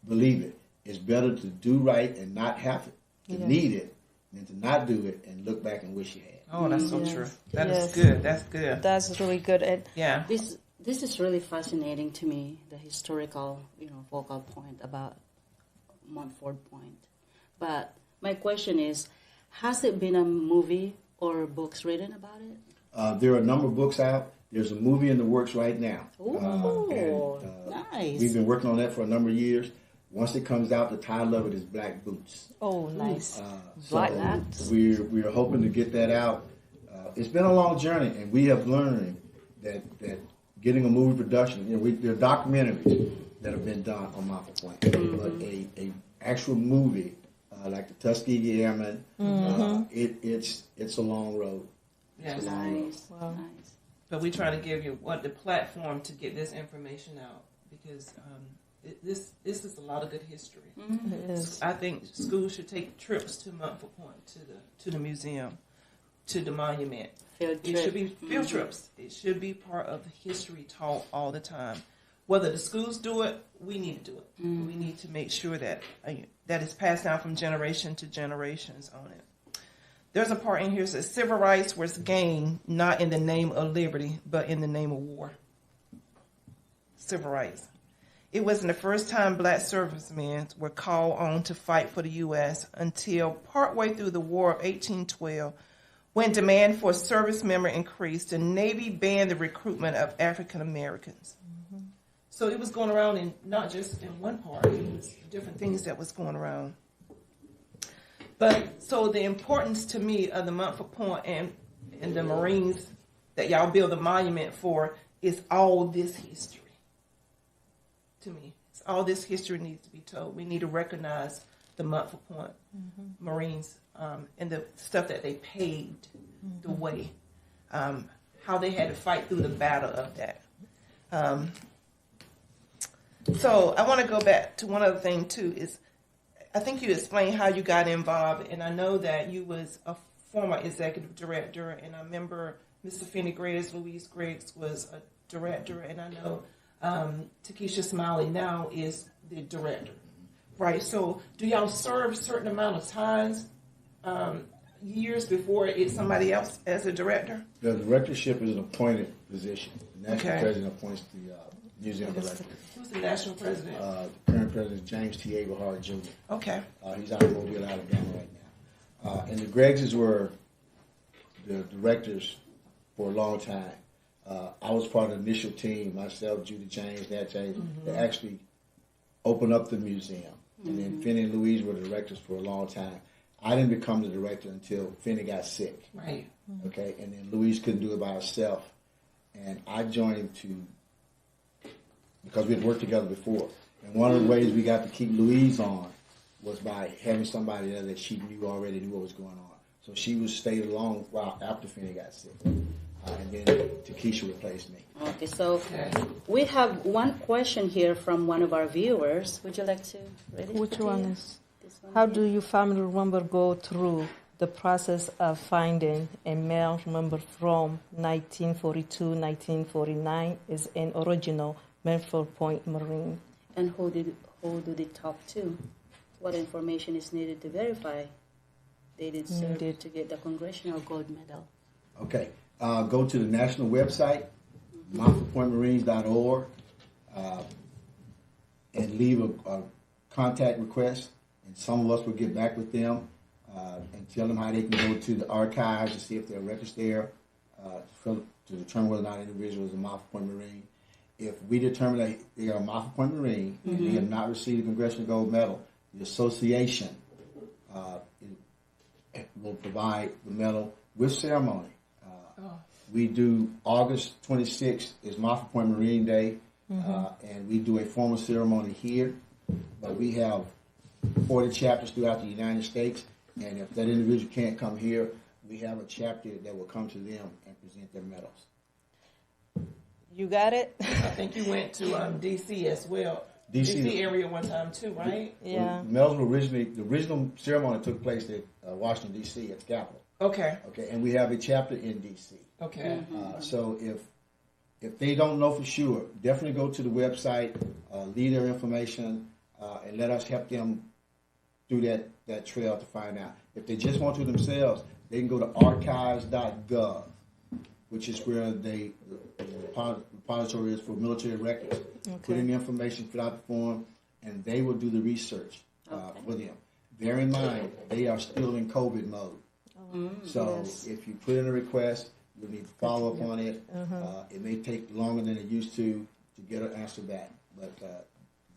believe it. It's better to do right and not have it, to need it, than to not do it and look back and wish you had.
Oh, that's so true. That is
Yes.
good. That's good.
That's really good. And
Yeah.
This is really fascinating to me, the historical, focal point about Montford Point. But my question is, has it been a movie or books written about it?
There are a number of books out. There's a movie in the works right now.
Ooh, nice.
We've been working on that for a number of years. Once it comes out, the title of it is Black Boots.
oh, nice.
Black
So
Boots.
we're hoping to get that out. It's been a long journey, and we have learned that getting a movie production, there are documentaries that have been done on Montford Point, but a actual movie like the Tuskegee Airmen, it's a long road.
Yes.
It's a long road.
Nice.
Wow.
Nice.
But we try to give you the platform to get this information out because this is a lot of good history.
It is.
I think schools should take trips to Montford Point, to the museum, to the monument.
Field
It
trip.
should be field trips. It should be part of the history taught all the time. Whether the schools do it, we need to do it. We need to make sure that is passed down from generation to generations on it. There's a part in here that says civil rights was gained not in the name of liberty, but in the name of war. Civil rights. It wasn't the first time black servicemen were called on to fight for the U.S. until partway through the War of 1812, when demand for service members increased. The Navy banned the recruitment of African Americans. So it was going around, in not just in one part, it was different things that was going around. But so the importance to me of the Montford Point and the Marines that y'all build a monument for is all this history. To me, all this history needs to be told. We need to recognize the Montford Point Marines and the stuff that they paved the way, how they had to fight through the battle of that. So I want to go back to one other thing too. Is I think you explained how you got involved, and I know that you was a former executive director, and I remember Mr. Finney Griggs, Louise Griggs was a director, and I know Takesha Smiley now is the director, right? So do y'all serve a certain amount of times, years before it's somebody else as a director?
The directorship is an appointed position. The national
Okay.
president appoints the museum director.
Who's the national president?
The current president is James T. Abrahart Jr.
Okay.
He's out of Mobile, Alabama right now. And the Greggses were the directors for a long time. I was part of the initial team, myself, Judy James, Nat James, that actually opened up the museum. And then Finney and Louise were the directors for a long time. I didn't become the director until Finney got sick.
Right.
Okay, and then Louise couldn't do it by herself. And I joined because we had worked together before. And one of the ways we got to keep Louise on was by having somebody there that she already knew what was going on. So she was stayed along while after Finney got sick. and then Takesha replaced me.
Okay, so we have one question here from one of our viewers. Would you like to read it?
Which one is?
This one
How
here?
do you family member go through the process of finding a male member from 1942, 1949 is an original Montford Point Marine?
And who do they talk to? What information is needed to verify they did serve to get the Congressional Gold Medal?
Okay, go to the national website, montfordpointmarines.org, and leave a contact request, and some of us will get back with them and tell them how they can go to the archives to see if there are records there to determine whether or not an individual is a Montford Point Marine. If we determine that they are a Montford Point Marine and they have not received a Congressional Gold Medal, the association will provide the medal with ceremony. We do August 26th is Montford Point Marine Day, and we do a formal ceremony here. But we have 40 chapters throughout the United States, and if that individual can't come here, we have a chapter that will come to them and present their medals.
You got it?
I think you went to D.C. as well. D.C. area one time too, right?
Yeah.
Medals were the original ceremony took place at Washington, D.C. at the Capitol.
Okay.
Okay, and we have a chapter in D.C.
Okay.
So if they don't know for sure, definitely go to the website, leave their information, and let us help them through that trail to find out. If they just want to themselves, they can go to archives.gov, which is where the repository is for military records. Put in the information, fill out the form, and they will do the research for them. Bear in mind, they are still in COVID mode. So if you put in a request, you'll need to follow up on it. It may take longer than it used to get an answer back, but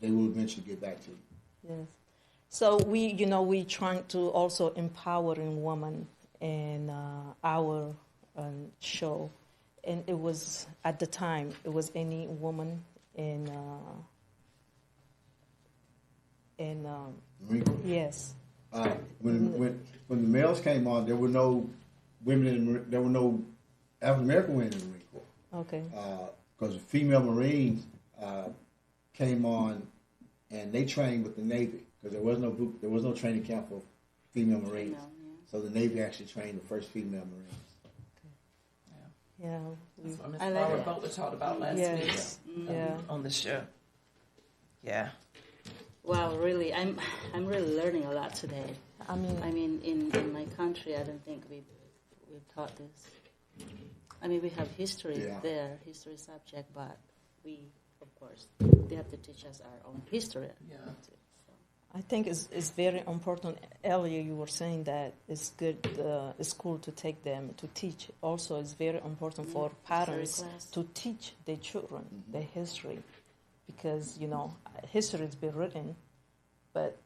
they will eventually get back to you.
Yes. So we trying to also empowering women in our show, and it was at the time it was any woman in
Marine Corps.
yes.
When the males came on, there were no women. There were no African American women in the Marine Corps.
Okay.
Because female Marines came on, and they trained with the Navy because there was no training camp for female Marines. So the Navy actually trained the first female Marines.
Yeah.
That's what Ms.
I like
Barbara
that.
Butler talked about last week on the show. Yeah.
Wow, really, I'm really learning a lot today.
I mean,
in my country, I don't think we taught this. I mean, we have history there, history subject, but we, of course, they have to teach us our own history.
Yeah.
I think it's very important. Earlier you were saying that it's good, it's cool to take them to teach. Also, it's very important for parents to teach their children their history, because history has been written. But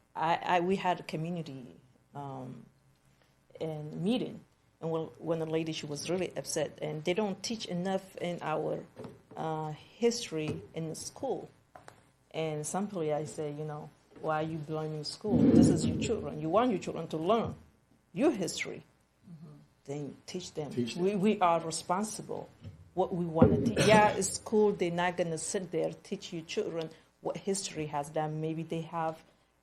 we had a community meeting, and when the lady, she was really upset, and they don't teach enough in our history in the school. And simply I say, why are you blaming school? This is your children. You want your children to learn your history. Then teach them. We are responsible. What we want to teach. Yeah, it's cool. They're not going to sit there teach your children what history has done. Maybe they have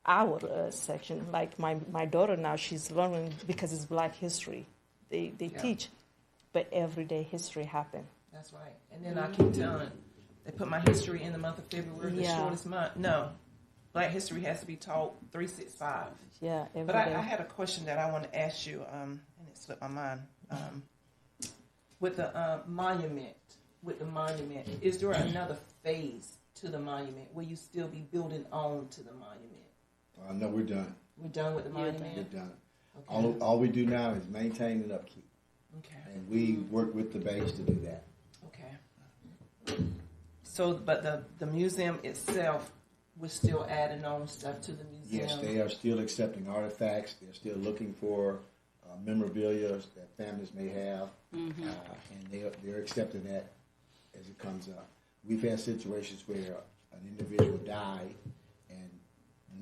our section. Like my daughter now, she's learning because it's Black history. They teach. But everyday history happen.
That's right. And then I keep telling, they put my history in the month of February, the shortest month. No. Black history has to be taught 365.
Yeah, every
but
day.
I had a question that I want to ask you, and it slipped my mind. With the monument, is there another phase to the monument? Will you still be building on to the monument?
No, we're done.
We're done with the monument?
We're done.
Okay.
All we do now is maintain and upkeep.
Okay.
And we work with the base to do that.
Okay. So, but the museum itself, we're still adding on stuff to the museum.
Yes, they are still accepting artifacts. They're still looking for memorabilia that families may have, and they're accepting that as it comes up. We've had situations where an individual died, and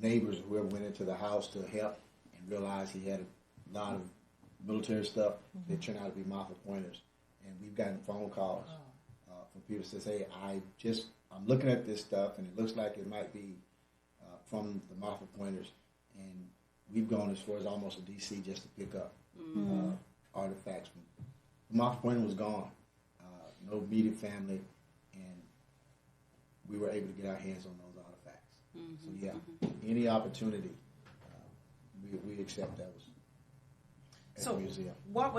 neighbors, whoever went into the house to help and realized he had a lot of military stuff, they turned out to be Montford pointers, and we've gotten phone calls from people that says, "Hey, I'm looking at this stuff, and it looks like it might be from the Montford Pointers," and we've gone as far as almost to D.C. just to pick up artifacts. The Montford Pointer was gone, no immediate family, and we were able to get our hands on those artifacts. So yeah, any opportunity, we accept those at the museum.
What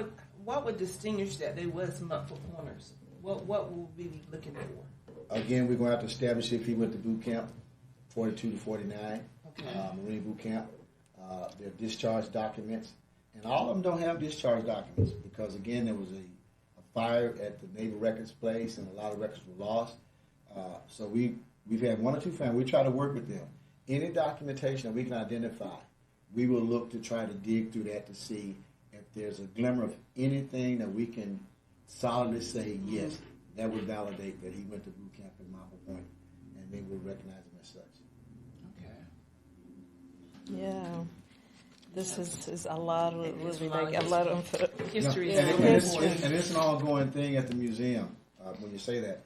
would distinguish that they was Montford Pointers? What will we be looking for?
Again, we're going to have to establish if he went to boot camp, 42 to 49, Marine boot camp. Their discharge documents, and all of them don't have discharge documents because, again, there was a fire at the Naval Records place, and a lot of records were lost. So we've had one or two families. We try to work with them. Any documentation that we can identify, we will look to try to dig through that to see if there's a glimmer of anything that we can solidly say, yes, that would validate that he went to boot camp in Montford Point, and then we'll recognize him as such.
Okay.
Yeah. This is a lot of really like a lot of
history.
And it's an ongoing thing at the museum. When you say that,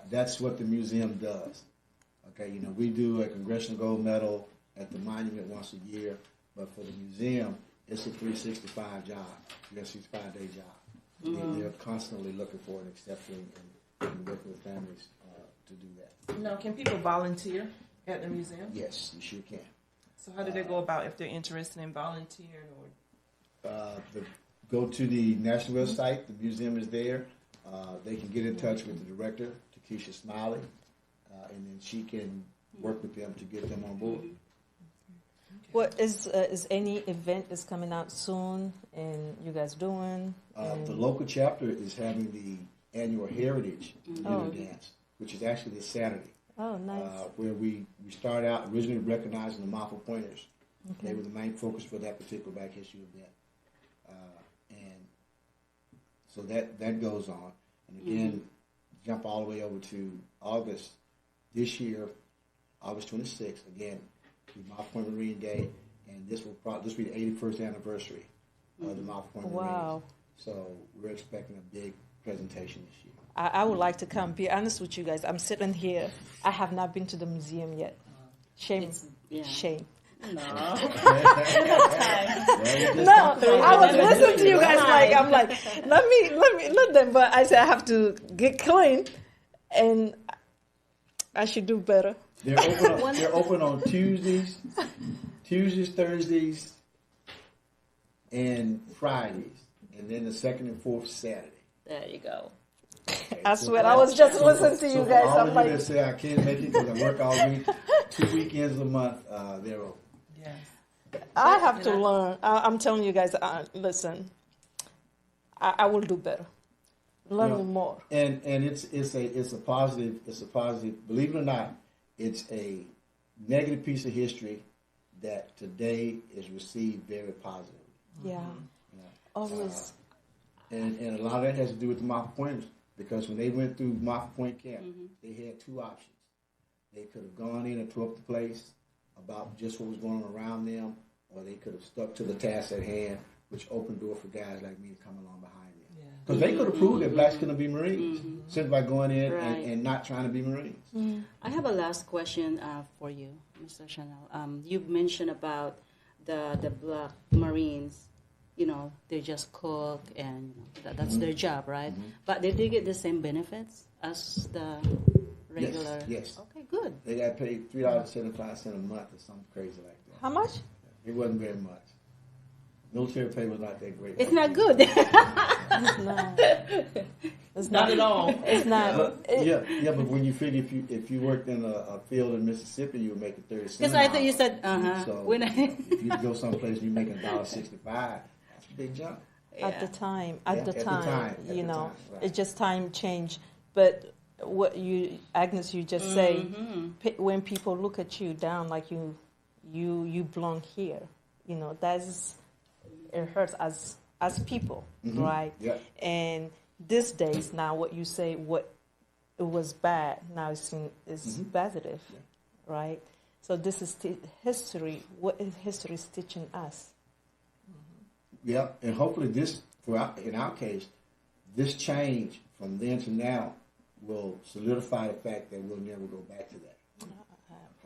that's what the museum does. Okay, you know, we do a Congressional Gold Medal at the monument once a year, but for the museum, it's a 365 job, 365-day job. They're constantly looking for and accepting and working with families to do that.
Now, can people volunteer at the museum?
Yes, you sure can.
So how do they go about if they're interested in volunteering? Or
Go to the National website. The museum is there. They can get in touch with the director, Takesha Smiley, and then she can work with them to get them on board.
What is any event is coming out soon, and you guys doing?
The local chapter is having the annual Heritage Dinner Dance, which is actually this Saturday.
Oh, nice.
Where we started out originally recognizing the Montford Pointers. Okay. They were the main focus for that particular Black History event. And so that goes on. And again, jump all the way over to August this year, August 26th, again, the Montford Point Marine Day, and this will be the 81st anniversary of the Montford Point Marines.
Wow.
So we're expecting a big presentation this year.
I would like to come. Be honest with you guys. I'm sitting here. I have not been to the museum yet. Shame. Shame.
No.
I was listening to you guys I'm like, let them. But I said I have to get clean, and I should do better.
They're open on Tuesdays, Thursdays, and Fridays, and then the second and fourth Saturday.
There you go.
Okay,
I swear, I was just listening to you guys.
All
I'm
of
like,
you that say I can't make it because I work all week, 2 weekends a month, they're open.
yes.
I have to learn. I'm telling you guys, listen, I will do better. Learn more.
And it's a positive. Believe it or not, it's a negative piece of history that today is received very positively.
Yeah. Always.
And a lot of that has to do with the Montford Pointers, because when they went through Montford Point Camp, they had two options. They could have gone in and tore up the place about just what was going on around them, or they could have stuck to the task at hand, which opened door for guys like me to come along behind them. Because they could have proved that blacks couldn't be Marines simply by going in and not trying to be Marines.
I have a last question for you, Mr. Shinal. You mentioned about the black Marines. You know, they just cook and that's their job, right? But did they get the same benefits as the regular?
Yes.
Okay, good.
They got paid $3.75 a month or something crazy like that.
How much?
It wasn't very much. Military pay was not that great.
It's not good.
It's
Not at all.
It's not.
Yeah, but when you figure if you worked in a field in Mississippi, you were making 30 cents.
Because I thought you said,
So if you go someplace and you're making $1.65, that's a big jump.
At the time, you know,
right.
it's just time change. But what Agnes, you just say, when people look at you down like you belong here, you know, it hurts as people, right?
Yeah.
And these days now, what you say, what it was bad, now it's positive, right? So this is history. What is history teaching us?
Yeah, and hopefully in our case, this change from then to now will solidify the fact that we'll never go back to that.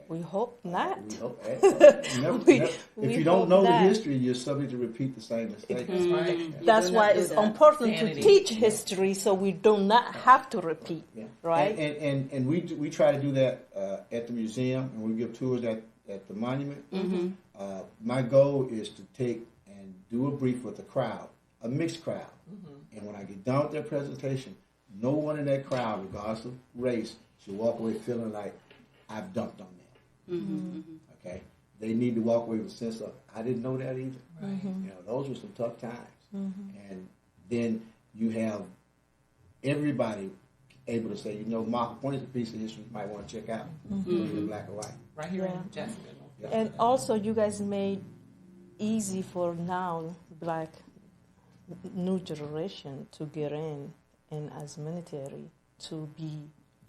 We hope not.
We hope. If you don't know the history, you're subject to repeat the same mistake.
That's right.
That's why it's important to teach history so we do not have to repeat, right?
And we try to do that at the museum, and we give tours at the monument. My goal is to take and do a brief with the crowd, a mixed crowd. And when I get done with their presentation, no one in that crowd, regardless of race, should walk away feeling like I've dumped on them. Okay, they need to walk away with a sense of I didn't know that either. You know, those were some tough times. And then you have everybody able to say, you know, Mark, point is a piece of history you might want to check out, in black or white.
Right here in Jacksonville.
And also, you guys made easy for now black new generation to get in and as military to be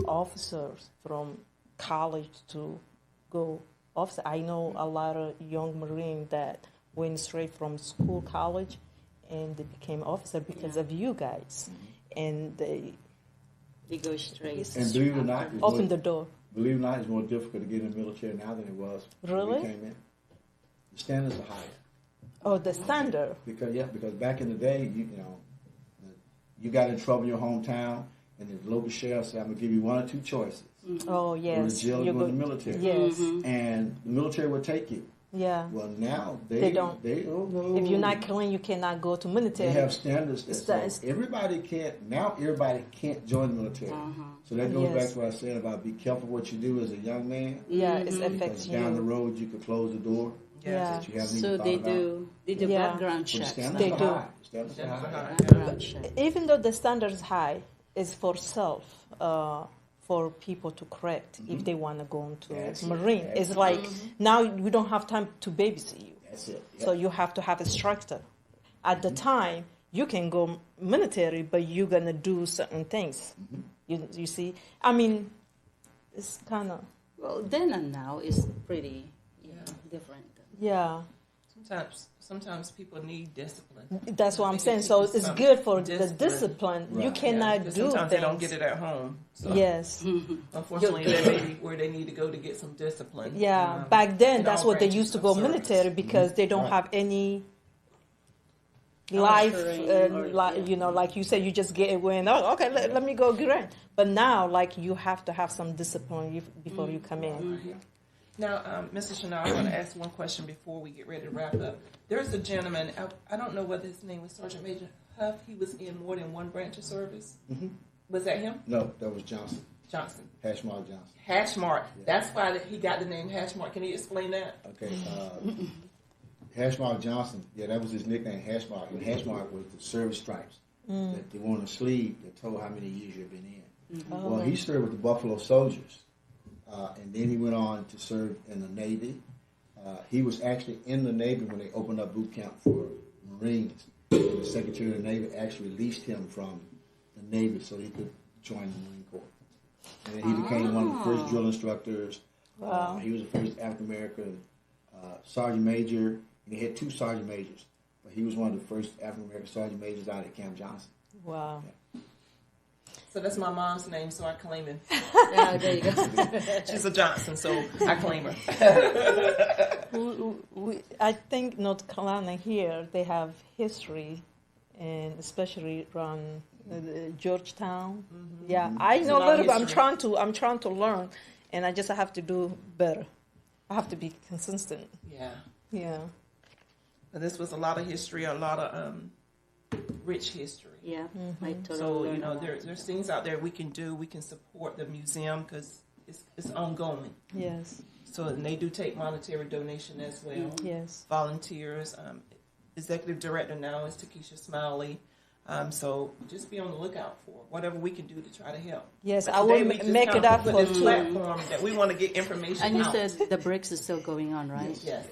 officers from college to go officer. I know a lot of young Marine that went straight from school, college, and they became officer because of you guys. And they
go straight.
And believe it or not,
open the door.
Believe it or not, it's more difficult to get in the military now than it was when we came in. The standards are higher.
Oh, the standard.
Because back in the day, you got in trouble in your hometown, and the local sheriff said, I'm going to give you one or two choices.
Oh, yes.
Go to jail or go to the military.
Yes.
And the military will take you.
Yeah.
Well, now
they don't.
They don't know.
If you're not clean, you cannot go to military.
They have standards that everybody can't join the military. So that goes back to what I said about be careful what you do as a young man.
Yeah, it affects you.
Down the road, you could close the door.
Yeah.
That you haven't
So
even
they do background checks.
They do.
Standards are high.
Background check.
Even though the standard is high, it's for self, for people to correct if they want to go into Marine. It's like now we don't have time to babysit you.
That's it. Yep.
So you have to have a structure. At the time, you can go military, but you're going to do certain things. You see? I mean, it's kind of...
Well, then and now is pretty different.
Yeah.
Sometimes people need discipline.
That's what I'm saying. So it's good for the discipline. Right. You cannot do
sometimes
things.
They don't get it at home. So
yes.
Unfortunately, that may be where they need to go to get some discipline.
Yeah. Back then, that's what they used to go military because they don't have any life. Like you said, you just get away and okay, let me go grind. But now, like you have to have some discipline before you come in.
Now, Mr. Shinal, I want to ask one question before we get ready to wrap up. There's a gentleman, I don't know whether his name was Sergeant Major Huff. He was in more than one branch of service. Was that him?
No, that was Johnson. Hashmark Johnson.
Hashmark. Yeah. That's why he got the name Hashmark. Can you explain that?
Okay. Hashmark Johnson, that was his nickname, Hashmark. And Hashmark was the service stripes that they wore on the sleeve that told how many years you've been in. Well, he served with the Buffalo Soldiers. And then he went on to serve in the Navy. He was actually in the Navy when they opened up boot camp for Marines. And the Secretary of the Navy actually released him from the Navy so he could join the Marine Corps. And then he became one of the first drill instructors. Wow. He was the first African-American Sergeant Major. And he had two Sergeant Majors. But he was one of the first African-American Sergeant Majors out at Camp Johnson.
Wow.
Yeah.
So that's my mom's name, so I claim him.
Yeah, there you go.
She's a Johnson, so I claim her.
I think North Carolina here, they have history, and especially around Georgetown. Yeah, I know a little bit. I'm trying to learn, and I have to do better. I have to be consistent. Yeah.
But this was a lot of history, a lot of rich history.
Yeah, I totally.
So there's things out there we can do. We can support the museum because it's ongoing.
Yes.
So and they do take monetary donation as well.
Yes.
Volunteers. Executive director now is Takesha Smiley. So just be on the lookout for whatever we can do to try to help.
Yes, I will make it up for
this platform that we want to get information.
And you said the bricks is still going on, right?
Yes.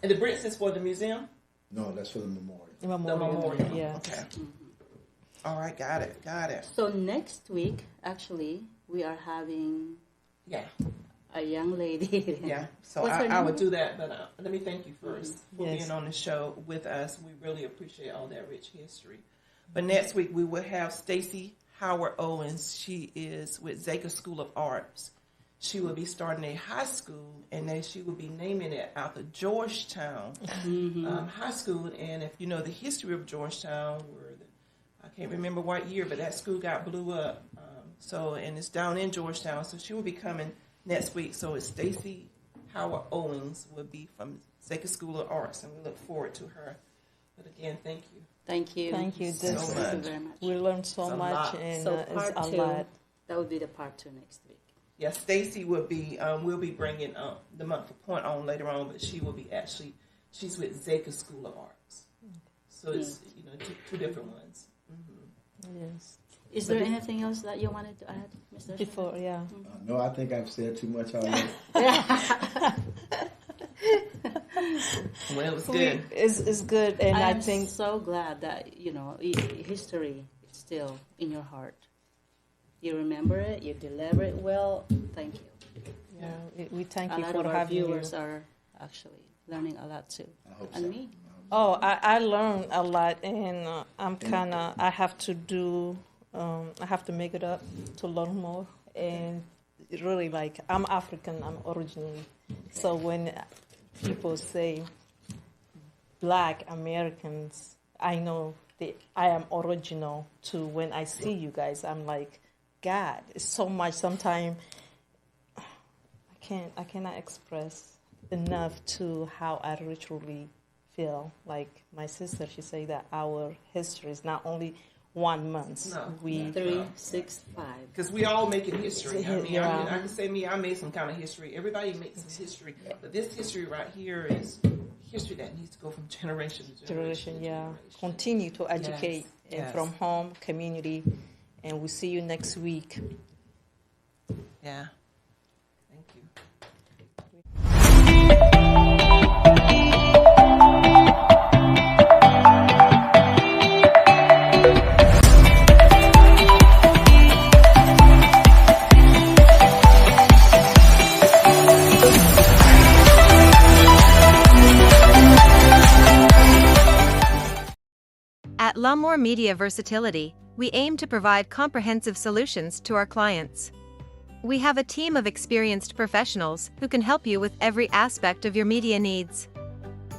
And the bricks is for the museum?
No, that's for the memorial.
The memorial.
Yeah.
Okay. All right, got it.
So next week, actually, we are having a young lady.
Yeah, so I would do that, but let me thank you first for being on the show with us. We really appreciate all that rich history. But next week we will have Stacy Howard Owens. She is with Zaka School of Arts. She will be starting a high school, and then she will be naming it after Georgetown High School. And if you know the history of Georgetown, I can't remember what year, but that school got blew up. And it's down in Georgetown. So she will be coming next week. So it's Stacy Howard Owens will be from Zaka School of Arts, and we look forward to her. But again, thank you.
Thank you.
Thank you.
So much.
Thank you very much.
We learned so
It's a
much,
lot.
and
So
it's
part
a
2,
lot.
that would be the part 2 next week.
Yeah, Stacy will be. We'll be bringing the month of point on later on, but she will be she's with Zaka School of Arts, so it's two different ones.
Yes.
Is there anything else that you wanted to add, Mr.
Before, yeah.
No, I think I've said too much already.
Well, it was good.
It's good, and I
I'm
think
so glad that history is still in your heart. You remember it. You deliver it well. Thank you.
we thank
A
you
lot
for
of our
having you.
viewers are actually learning a lot too,
I hope
and
so.
me.
Oh, I learned a lot, and I have to do, I have to make it up to learn more. And it really, like, I'm African, I'm originally. So when people say Black Americans, I know I am original too. When I see you guys, I'm like, God, it's so much. Sometimes I cannot express enough to how I truly feel. Like my sister, she say that our history is not only 1 month.
No.
365.
Because we all making history. I mean,
Yeah.
I can say I made some kind of history. Everybody makes some history, but this history right here is history that needs to go from generation to generation.
Yeah. Continue to educate
Yes.
from home, community, and we'll see you next week.
Yeah. Thank you.
At Lamar Media Versatility, we aim to provide comprehensive solutions to our clients. We have a team of experienced professionals who can help you with every aspect of your media needs.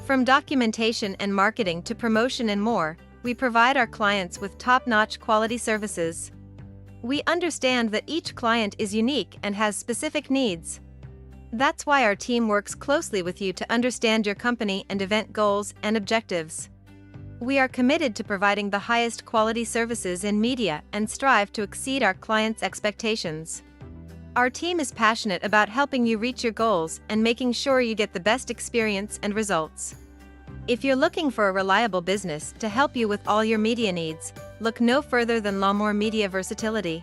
From documentation and marketing to promotion and more, we provide our clients with top-notch quality services. We understand that each client is unique and has specific needs. That's why our team works closely with you to understand your company and event goals and objectives. We are committed to providing the highest quality services in media and strive to exceed our clients' expectations. Our team is passionate about helping you reach your goals and making sure you get the best experience and results. If you're looking for a reliable business to help you with all your media needs, look no further than Lamar Media Versatility.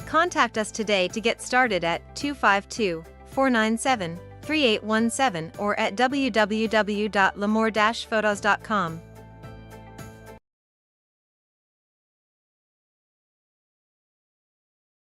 Contact us today to get started at 252-497-3817 or at www.lamar-photos.com.